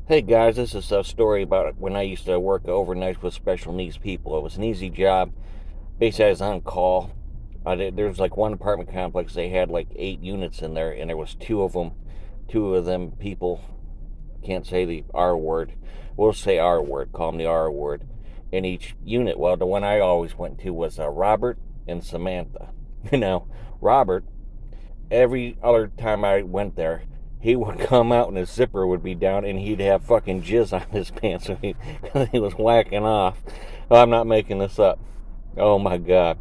Hey guys, this is a story about when I used to work overnight with special needs people. It was an easy job. Basically, I was on call. There was like one apartment complex. They had like 8 units in there, and there was two of them. Two of them people can't say the R word. We'll say R word. Call them the R word. In each unit. Well, the one I always went to was Robert and Samantha. You know, Robert, every other time I went there, he would come out and his zipper would be down and he'd have fucking jizz on his pants because he was whacking off. Oh, I'm not making this up. Oh my God.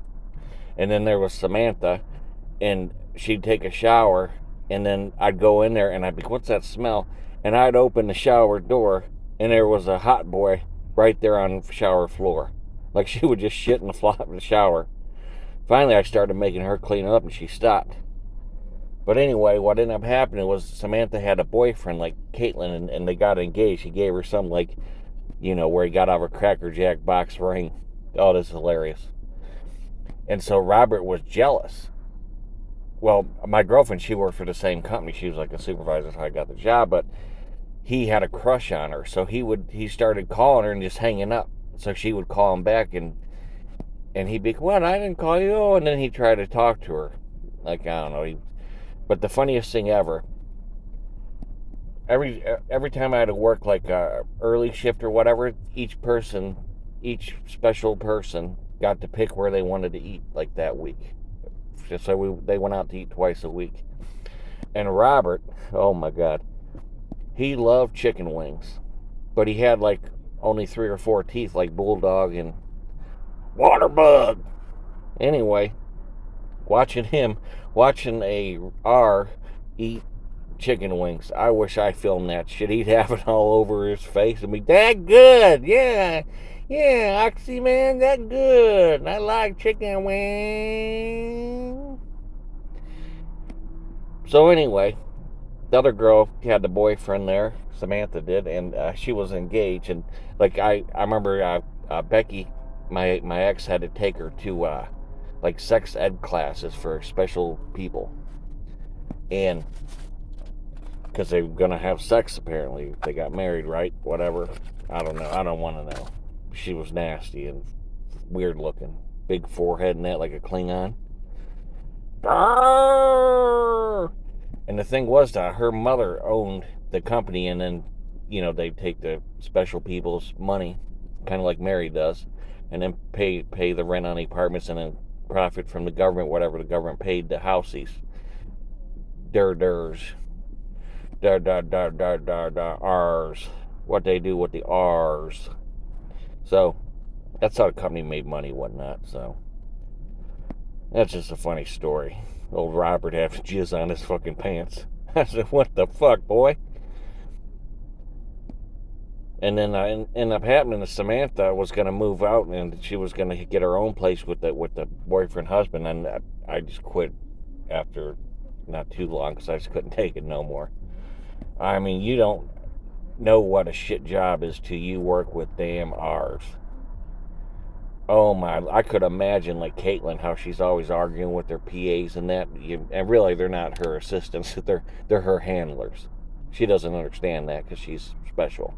And then there was Samantha, and she'd take a shower, and then I'd go in there and I'd be, what's that smell? And I'd open the shower door, and there was a hot boy right there on the shower floor. Like she would just shit in the shower. Finally, I started making her clean it up, and she stopped. But anyway, what ended up happening was Samantha had a boyfriend like Caitlin, and they got engaged. He gave her some, like, where he got out of a Cracker Jack box ring. Oh, this is hilarious. And so Robert was jealous. Well, my girlfriend, she worked for the same company. She was like a supervisor, so I got the job. But he had a crush on her, so he started calling her and just hanging up. So she would call him back, and he'd be, "What? I didn't call you." And then he'd try to talk to her, like, I don't know. But the funniest thing ever, every time I had to work like a early shift or whatever, each special person got to pick where they wanted to eat like that week. Just so they went out to eat twice a week. And Robert, oh my God, he loved chicken wings, but he had like only 3 or 4 teeth, like bulldog and waterbug. Anyway, watching a R eat chicken wings. I wish I filmed that shit. He'd have it all over his face and be, that good. Yeah. Yeah, Oxy man, that good. I like chicken wings. So anyway, the other girl had the boyfriend there, Samantha did, and she was engaged. And like I remember Becky, my ex, had to take her to like sex ed classes for special people, and because they were gonna have sex apparently. They got married, right? Whatever. I don't know. I don't want to know. She was nasty and weird looking, big forehead and that, like a Klingon. And the thing was that her mother owned the company, and then they take the special people's money, kind of like Mary does, and then pay the rent on the apartments, and then profit from the government, whatever the government paid the housies. Durs. R's. What they do with the R's. So that's how the company made money, whatnot. So that's just a funny story. Old Robert having jizz on his fucking pants. I said, what the fuck, boy? And then I ended up happening that Samantha was going to move out, and she was going to get her own place with the boyfriend husband, and I just quit after not too long because I just couldn't take it no more. I mean, you don't know what a shit job is till you work with damn R's. Oh my, I could imagine like Caitlin, how she's always arguing with her PAs and that, and really they're not her assistants, they're her handlers. She doesn't understand that because she's special.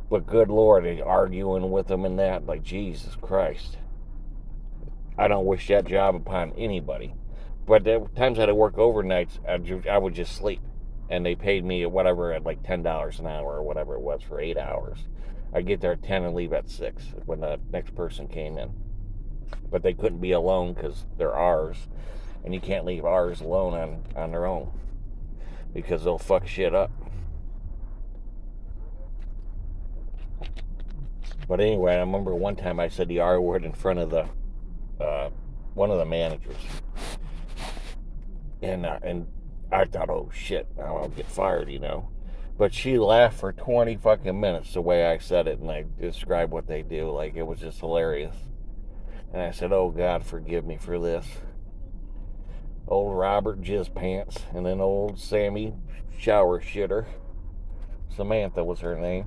But good Lord, arguing with them and that, like, Jesus Christ. I don't wish that job upon anybody. But the times I had to work overnights, I would just sleep. And they paid me whatever at like $10 an hour or whatever it was for 8 hours. I'd get there at 10 and leave at 6 when the next person came in. But they couldn't be alone because they're R's. And you can't leave R's alone on their own because they'll fuck shit up. But anyway, I remember one time I said the R word in front of the one of the managers. And I thought, oh shit, now I'll get fired, But she laughed for 20 fucking minutes the way I said it, and I described what they do. Like, it was just hilarious. And I said, oh God, forgive me for this. Old Robert Jizz Pants, and then old Sammy Shower Shitter. Samantha was her name.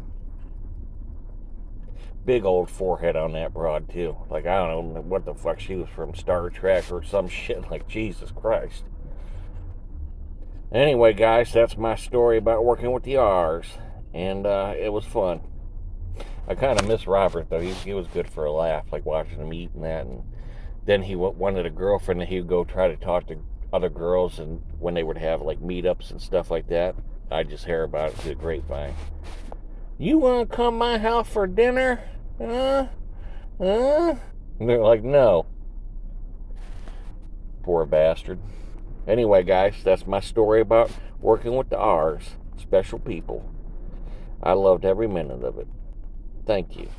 Big old forehead on that broad, too. Like, I don't know what the fuck, she was from Star Trek or some shit. Like, Jesus Christ. Anyway, guys, that's my story about working with the R's, and it was fun. I kind of miss Robert though. He was good for a laugh, like watching him eat and that. And then he wanted a girlfriend, and he would go try to talk to other girls, and when they would have like meetups and stuff like that, I just hear about it through the grapevine. You want to come to my house for dinner? And they're like, no. Poor bastard. Anyway, guys, that's my story about working with the R's. Special people. I loved every minute of it. Thank you.